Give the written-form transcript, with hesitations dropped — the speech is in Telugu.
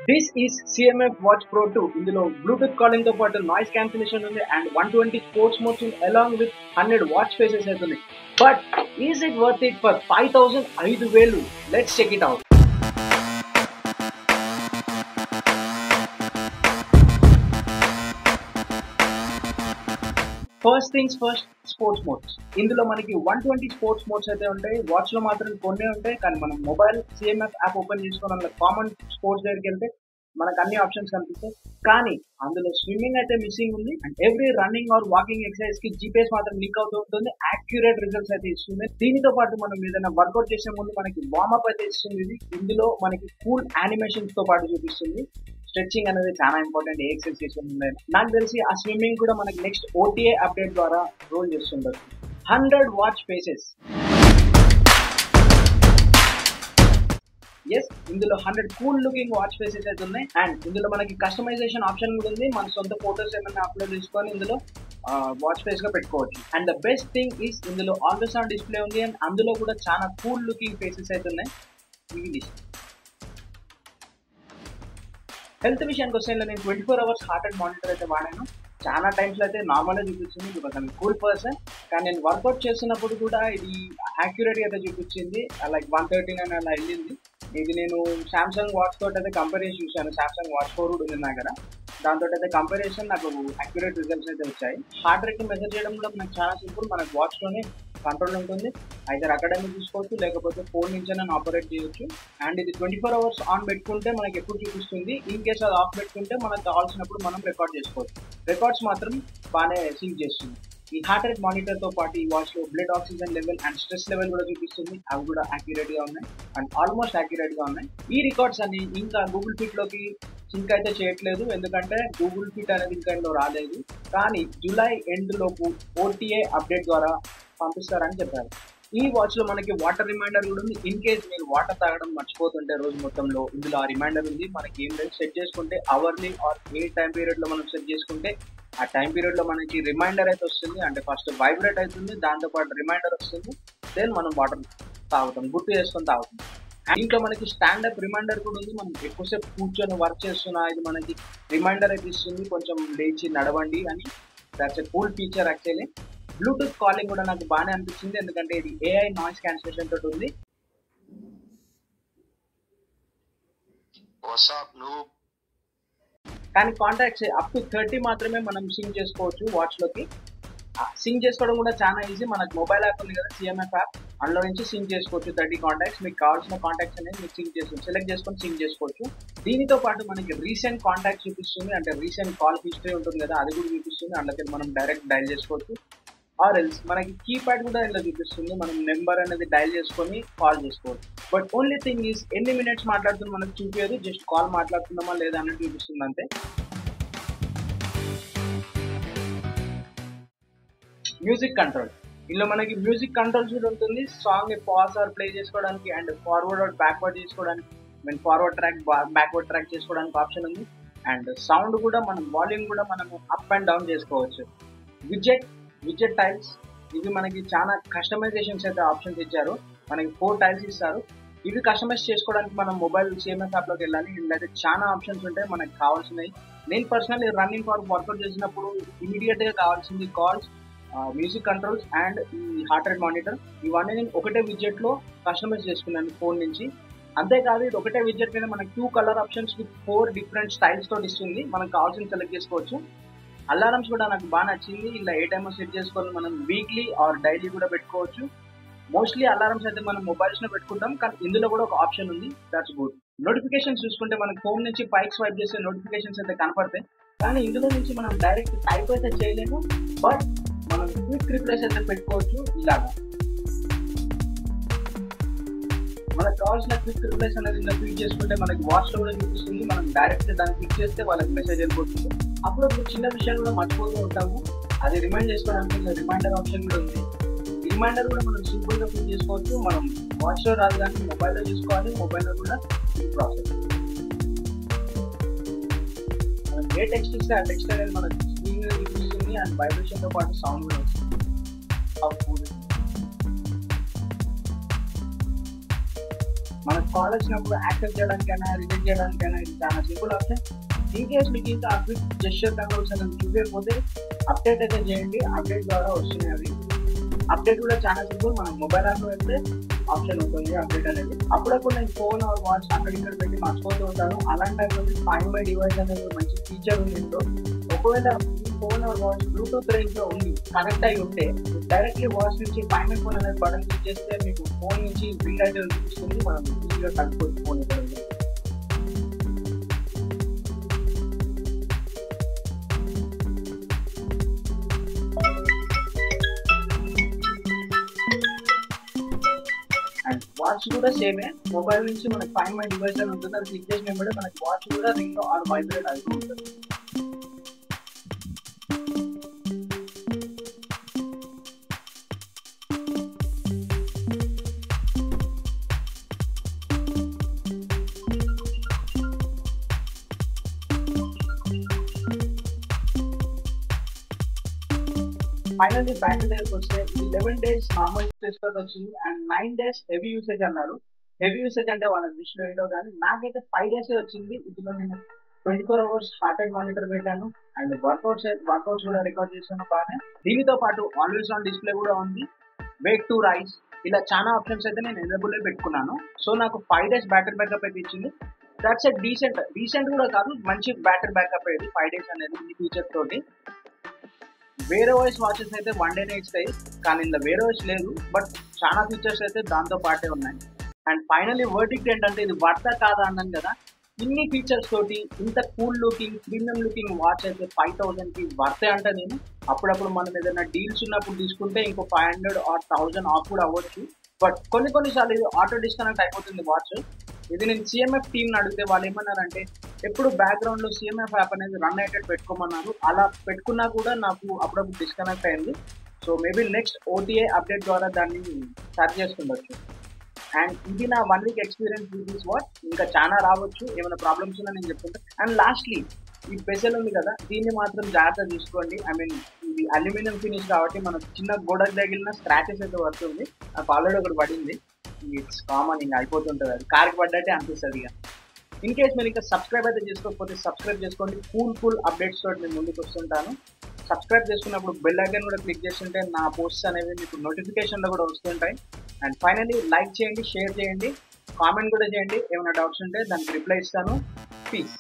This is CMF Watch Pro 2. ఇందులో బ్లూటూత్ కాలింగ్ తో పాటు నాయిస్ క్యాన్సిలేషన్ ఉంది అండ్ 120 స్పోర్ట్స్ మోడ్స్ ఉంది along with 100 వాచ్ ఫేసెస్ అయితే ఉన్నాయి. But is it worth it for 5,000? Let's check it out. First things first, sports modes. ఇందులో మనకి 120 స్పోర్ట్స్ మోడ్స్ అయితే ఉంటాయి. వాచ్ లో మాత్రం కొన్ని ఉంటాయి, కానీ మనం మొబైల్ CMF యాప్ ఓపెన్ చేసుకొని అందులో కామన్ స్పోర్ట్స్ దగ్గరికి వెళ్తే మనకు అన్ని ఆప్షన్స్ కనిపిస్తాయి. కానీ అందులో స్విమ్మింగ్ అయితే మిస్సింగ్ ఉంది and every running or walking exercise కి GPS మాత్రం లింక్ అవుతూ ఉంటుంది. యాక్యురేట్ రిజల్ట్స్ అయితే ఇస్తుంది. దీనితో పాటు మనం ఏదైనా వర్కౌట్ చేసే ముందు మనకి వార్మప్ అయితే ఇస్తుంది. ఇందులో మనకి కూల్ యానిమేషన్స్ తో పాటు చూపిస్తుంది. స్ట్రెచింగ్ అనేది చాలా ఇంపార్టెంట్ ఏ ఎక్సర్సైజ్ చేస్తుంది. నాకు తెలిసి ఆ స్విమ్మింగ్ కూడా మనకి నెక్స్ట్ OTA అప్డేట్ ద్వారా రోల్ చేస్తుంటారు. 100 వాచ్ ఫేసెస్. ఎస్, ఇందులో 100 కూల్ లుకింగ్ వాచ్ ఫేసెస్ అయితే ఉన్నాయి అండ్ ఇందులో మనకి కస్టమైజేషన్ ఆప్షన్ కూడా ఉంది. మన సొంత ఫోటోస్ ఏమైనా అప్లోడ్ చేసుకొని ఇందులో వాచ్ ఫేస్ గా పెట్టుకోవచ్చు. And the best thing is ఇందులో ఆల్వేస్ ఆన్ డిస్ప్లే ఉంది అండ్ అందులో కూడా చాలా కూల్ లుకింగ్ ఫేసెస్ అయితే ఉన్నాయి. హెల్త్ విషయానికి వస్తే నేను 24 అవర్స్ హార్ట్ రేట్ మానిటర్ అయితే వాడాను. చాలా టైమ్స్లో అయితే నార్మల్గా చూపించింది బికాస్ ఐమ్ కూల్ పర్సన్. కానీ నేను వర్కౌట్ చేస్తున్నప్పుడు కూడా ఇది యాక్యురేట్గా అయితే చూపించింది. లైక్ 139 అలా వెళ్ళింది. ఇది నేను సామ్సంగ్ వాచ్ తోటి అయితే కంపేర్ చేసి చూశాను. సామ్సంగ్ వాచ్ 4 కూడా ఉంది నా దగ్గర. దాంతో అయితే కంపారిజన్ నాకు యాక్యురేట్ రిజల్ట్స్ అయితే వచ్చాయి. హార్ట్ రేట్ మెజర్ చేయడం కూడా మనకు చాలా సింపుల్. మనకు వాచ్లోనే కంట్రోల్ ఉంటుంది. అయితే అకాడమీ చూసుకోవచ్చు, లేకపోతే ఫోన్ నుంచి నేను ఆపరేట్ చేయొచ్చు. అండ్ ఇది 24 అవర్స్ ఆన్ పెట్టుకుంటే మనకి ఎప్పుడు చూపిస్తుంది. ఇన్ కేసు అది ఆఫ్ పెట్టుకుంటే మనకు కావాల్సినప్పుడు మనం రికార్డ్ చేసుకోవచ్చు. రికార్డ్స్ మాత్రం బాగానే సింక్ చేస్తుంది. ఈ హార్ట్ రేట్ మానిటర్ తో పాటు ఈ వాచ్ లో blood oxygen level and stress level కూడా చూపిస్తుంది. అవి కూడా యాక్యురేట్ గా ఉన్నాయి అండ్ ఆల్మోస్ట్ యాక్యురేట్ గా ఉన్నాయి. ఈ రికార్డ్స్ అని ఇంకా గూగుల్ ఫిట్ లోకి సింక్ అయితే చేయట్లేదు, ఎందుకంటే గూగుల్ ఫిట్ అనేది ఇంకా ఇందులో రాలేదు. కానీ జూలై ఎండ్ లోపు OTA అప్డేట్ ద్వారా పంపిస్తారని చెప్పారు. ఈ వాచ్ లో మనకి వాటర్ రిమైండర్ కూడా ఉంది. ఇన్ కేస్ మీరు వాటర్ తాగడం మర్చిపోతుంటే రోజు మొత్తంలో ఇందులో ఆ రిమైండర్ ఉంది. మనకి ఏం లేదు, సెట్ చేసుకుంటే hourly or a time period లో మనం సెట్ చేసుకుంటే ఆ టైం పీరియడ్ లో మనకి రిమైండర్ అయితే వస్తుంది. అంటే ఫస్ట్ వైబ్రేట్ అవుతుంది, దాంతో పాటు రిమైండర్ వస్తుంది. దెన్ మనం వాటర్ తాగుతాం, గుర్తు చేసుకొని తాగుతాం. దీంట్లో మనకి స్టాండప్ రిమైండర్ కూడా ఉంది. మనం ఎక్కువసేపు కూర్చొని వర్క్ చేస్తున్నా ఇది మనకి రిమైండర్ అయితే ఇస్తుంది, కొంచెం లేచి నడవండి అని. That's a cool feature actually. Bluetooth calling కూడా నాకు బాగానే అనిపించింది, ఎందుకంటే ఇది AI నాయిస్ క్యాన్సిలేషన్ తోటి ఉంది. కానీ కాంటాక్ట్స్ అప్ టు 30 మాత్రమే మనం సింక్ చేసుకోవచ్చు వాచ్ లోకి. సింక్ చేసుకోవడం కూడా చాలా ఈజీ. మనకు మొబైల్ యాప్ ఉంది కదా, CMF యాప్, అందులో నుంచి సింక్ చేసుకోవచ్చు. 30 కాంటాక్ట్స్, మీకు కావాల్సిన కాంటాక్ట్స్ అనేది మీరు సింక్ చేసుకోవచ్చు, సెలెక్ట్ చేసుకొని సింక్ చేసుకోవచ్చు. దీనితో పాటు మనకి రీసెంట్ కాంటాక్ట్స్ చూపిస్తుంది, అంటే రీసెంట్ కాల్ హిస్టరీ ఉంటుంది కదా, అది కూడా చూపిస్తుంది. అందులోకి మనం డైరెక్ట్ డైల్ చేసుకోవచ్చు. ఆర్ ఎల్స్ మనకి కీప్యాడ్ కూడా ఇలా చూపిస్తుంది, మనం నెంబర్ అనేది డైల్ చేసుకొని కాల్ చేసుకోవచ్చు. బట్ ఓన్లీ థింగ్ ఈస్ ఎన్ని మినిట్స్ మాట్లాడుతున్నా మనకు చూపించదు, జస్ట్ కాల్ మాట్లాడుతున్నామా లేదా అన్నట్టు చూపిస్తుంది అంతే. Music control. ఇందులో మనకి మ్యూజిక్ కంట్రోల్స్ కూడా ఉంటుంది. సాంగ్ ని పాజ్ ఆర్ ప్లే చేసుకోవడానికి అండ్ ఫార్వర్డ్ ఆర్ బ్యాక్వర్డ్ చేసుకోవడానికి, mean forward track backward track చేసుకోవడానికి ఆప్షన్ ఉంది. అండ్ సౌండ్ కూడా మనం వాల్యూమ్ కూడా మనం అప్ అండ్ డౌన్ చేసుకోవచ్చు. విజెట్ టైల్స్, ఇవి మనకి చాలా కస్టమైజేషన్స్ అయితే ఆప్షన్స్ ఇచ్చారు. మనకి 4 టైల్స్ ఇస్తారు. ఇవి కస్టమైజ్ చేసుకోవడానికి మనం మొబైల్ CMF యాప్ లోకి వెళ్ళాలి. ఇందులో చాలా ఆప్షన్స్ ఉంటాయి మనకు కావాల్సినవి. నేను పర్సనల్లీ రన్నింగ్ ఫార్ వర్కౌట్ చేసినప్పుడు ఇమీడియట్ గా కావాల్సింది కాల్స్, మ్యూజిక్ కంట్రోల్స్ అండ్ ఈ హార్ట్ రేట్ మానిటర్. ఇవన్నీ నేను ఒకటే విడ్జెట్ లో కస్టమైజ్ చేసుకున్నాను ఫోన్ నుంచి. అంతేకాదు ఇది ఒకటే విడ్జెట్ మీద మనకి 2 colour options with 4 different styles తోటి ఇస్తుంది. మనకు కావాల్సిన సెలెక్ట్ చేసుకోవచ్చు. అలారమ్స్ కూడా నాకు బాగా నచ్చింది. ఇలా ఏ టైమో సెట్ చేసుకొని మనం వీక్లీ ఆర్ డైలీ కూడా పెట్టుకోవచ్చు. మోస్ట్లీ అలారమ్స్ అయితే మనం మొబైల్స్ లో పెట్టుకుంటాం, కానీ ఇందులో కూడా ఒక ఆప్షన్ ఉంది, దట్స్ గుడ్. నోటిఫికేషన్స్ చూసుకుంటే మనకి ఫోన్ నుంచి పైకి స్వైప్ చేసే నోటిఫికేషన్స్ అయితే కనపడతాయి, కానీ ఇందులో నుంచి మనం డైరెక్ట్ టైప్ అయితే చేయలేము. బట్ మనం క్విక్ రిప్లేస్ అయితే పెట్టుకోవచ్చు. ఇలాగా మనకు కావాల్సిన క్విక్ రిప్లేస్ అనేది ఇలా క్లిక్ చేసుకుంటే మనకి వాచ్ లో కూడా చూపిస్తుంది. మనం డైరెక్ట్ దాన్ని క్లిక్ చేస్తే వాళ్ళకి మెసేజ్ వెళ్ళిపోతుంది. అప్పుడప్పుడు చిన్న విషయాలు కూడా మర్చిపోతూ ఉంటాము, అది రిమైండ్ చేసుకోవడానికి రిమైండర్ ఆప్షన్ కూడా ఉంది. ఈ రిమైండర్ కూడా మనం సింపుల్ గా క్లిక్ చేసుకోవచ్చు. మనం వాచ్ లో రాదు కానీ మొబైల్లో చేసుకోవాలి. మొబైల్లో కూడా ఈ ప్రాసెస్. మనం ఏ టెక్స్ట్ ఇస్తే ఆ టెక్స్ట్ అనేది మన స్క్రీన్ మీద చూపిస్తుంది అండ్ వైబ్రేషన్ తో పాటు సౌండ్ కూడా వస్తుంది. మనకు కాల్ వచ్చినప్పుడు యాక్సెప్ట్ చేయడానికైనా రిజెక్ట్ చేయడానికైనా ఇది చాలా సింపుల్ ఆప్షన్. ఇన్ కేస్ మీకు ఇంకా ఆ క్విక్ జెస్చర్ కన్వర్షన్ చూపించకపోతే అప్డేట్ అయితే చేయండి, అప్డేట్ ద్వారా వస్తున్నాయి అవి. అప్డేట్ కూడా చాలా సింపుల్, మనం మొబైల్ యాప్లో వెళ్తే ఆప్షన్ ఉంటుంది అప్డేట్ అనేది. అప్పుడప్పుడు నేను ఫోన్ ఆర్ వాచ్ అక్కడ ఇక్కడ పెట్టి మర్చిపోతూ ఉంటాను. అలాంటి టైంలో ఫైండ్ మై డివైస్ అనేది మంచి ఫీచర్ ఉంది ఇంట్లో. ఒకవేళ ఈ phone are watch Bluetooth range లో ఉండి కనెక్ట్ అయి ఉంటే డైరెక్ట్లీ వాచ్ నుంచి ఫైండ్ మై ఫోన్ అనేది బటన్ క్లిక్ చేస్తే మీకు ఫోన్ నుంచి బిల్ అయితే చూపిస్తుంది, మనం ఈజీగా కనుక్కోవచ్చు ఫోన్ ఇక్కడ ఉంది. అండ్ వాచ్ కూడా సేమే, మొబైల్ నుంచి మనకి ఫైండ్ మై డివైస్ అని ఉంటుంది, అది క్లిక్ చేసిన వెంబడే మనకి వాచ్ కూడా రింగ్ ఆర్ వైబ్రేట్ అవుతూ ఉంటుంది. ఫైనల్లీ బ్యాటరీ దగ్గరకు వస్తే 11 days నార్మల్ యూసేజ్ వచ్చింది అండ్ 9 days హెవీ యూసేజ్ అన్నారు. హెవీ యూసేజ్ అంటే వాళ్ళ విషయం ఏంటో కానీ నాకైతే 5 days వచ్చింది. ఇందులో నేను 24 hours హార్ట్ రేట్ మానిటర్ పెట్టాను అండ్ వర్కౌట్స్ కూడా రికార్డ్ చేశాను బాగా. దీనితో పాటు ఆల్వేస్ ఆన్ డిస్ప్లే కూడా ఉంది, వెయిట్ టు రైస్, ఇలా చాలా ఆప్షన్స్ అయితే నేను ఎనేబుల్ పెట్టుకున్నాను. సో నాకు 5 days బ్యాటరీ బ్యాకప్ అయితే ఇచ్చింది. దట్స్ ఎ డీసెంట్ కూడా కాదు, మంచి బ్యాటరీ బ్యాకప్ అయ్యేది 5 days అనేది ఈ ఫీచర్ తోటి. వేరే వాయిస్ వాచెస్ అయితే 1 day ఇస్తాయి, కానీ ఇందులో వేరే వాయిస్ లేదు, బట్ చాలా ఫీచర్స్ అయితే దాంతో పాటే ఉన్నాయి. అండ్ ఫైనల్లీ వర్డిక్ట్ ఏంటంటే ఇది వర్తా కాదా అన్నాను కదా, ఇన్ని ఫీచర్స్ తోటి ఇంత cool looking premium looking watch అయితే 5,000కి వర్తే అంటే నేను అప్పుడప్పుడు మనం ఏదైనా డీల్స్ ఉన్నప్పుడు తీసుకుంటే ఇంకో 500 or 1000 ఆఫ్ కూడా అవ్వచ్చు. బట్ కొన్నిసార్లు ఇది ఆటో డిస్కనెక్ట్ అయిపోతుంది వాచ్. ఇది నేను సిఎంఎఫ్ టీమ్ అడిగితే వాళ్ళు ఏమన్నారంటే ఎప్పుడు బ్యాక్గ్రౌండ్ లో సిఎంఎఫ్ యాప్ అనేది రన్ అయ్యేటట్టు పెట్టుకోమన్నారు. అలా పెట్టుకున్నా కూడా నాకు అప్పుడప్పుడు డిస్కనెక్ట్ అయింది. So maybe next OTA update ద్వారా దాన్ని సర్చ్ చేసుకుండొచ్చు. అండ్ ఇది నా 1 week experience with this watch. ఇంకా చాలా రావచ్చు, ఏమైనా ప్రాబ్లమ్స్ ఉన్నా నేను చెప్తుంటా. అండ్ లాస్ట్లీ ఈ బెజల్ ఉంది కదా, దీన్ని మాత్రం జాగ్రత్త చూసుకోండి. ఐ మీన్ ఇది అల్యూమినియం ఫినిష్ కాబట్టి మనకు చిన్న గోడకు తగిలిన స్క్రాచెస్ అయితే వస్తుంది. నాకు ఆల్రెడీ ఒకటి పడింది, ఇట్స్ కామన్, ఇంకా అయిపోతుంటుంది, అది కార్కి పడ్డట్టే అనిపిస్తుంది. ఇక ఇన్ కేస్ మీరు ఇంకా సబ్స్క్రైబ్ అయితే చేసుకోకపోతే సబ్స్క్రైబ్ చేసుకోండి. కూల్ అప్డేట్స్ తోటి నేను ముందుకు వస్తుంటాను. సబ్స్క్రైబ్ చేసుకున్నప్పుడు బెల్ ఐకాన్ కూడా క్లిక్ చేస్తుంటే నా పోస్ట్స్ అనేవి మీకు నోటిఫికేషన్లో కూడా వస్తుంటాయి. అండ్ ఫైనల్లీ లైక్ చేయండి, షేర్ చేయండి, కామెంట్ కూడా చేయండి. ఏమైనా డౌట్స్ ఉంటే దానికి రిప్లై ఇస్తాను. పీస్.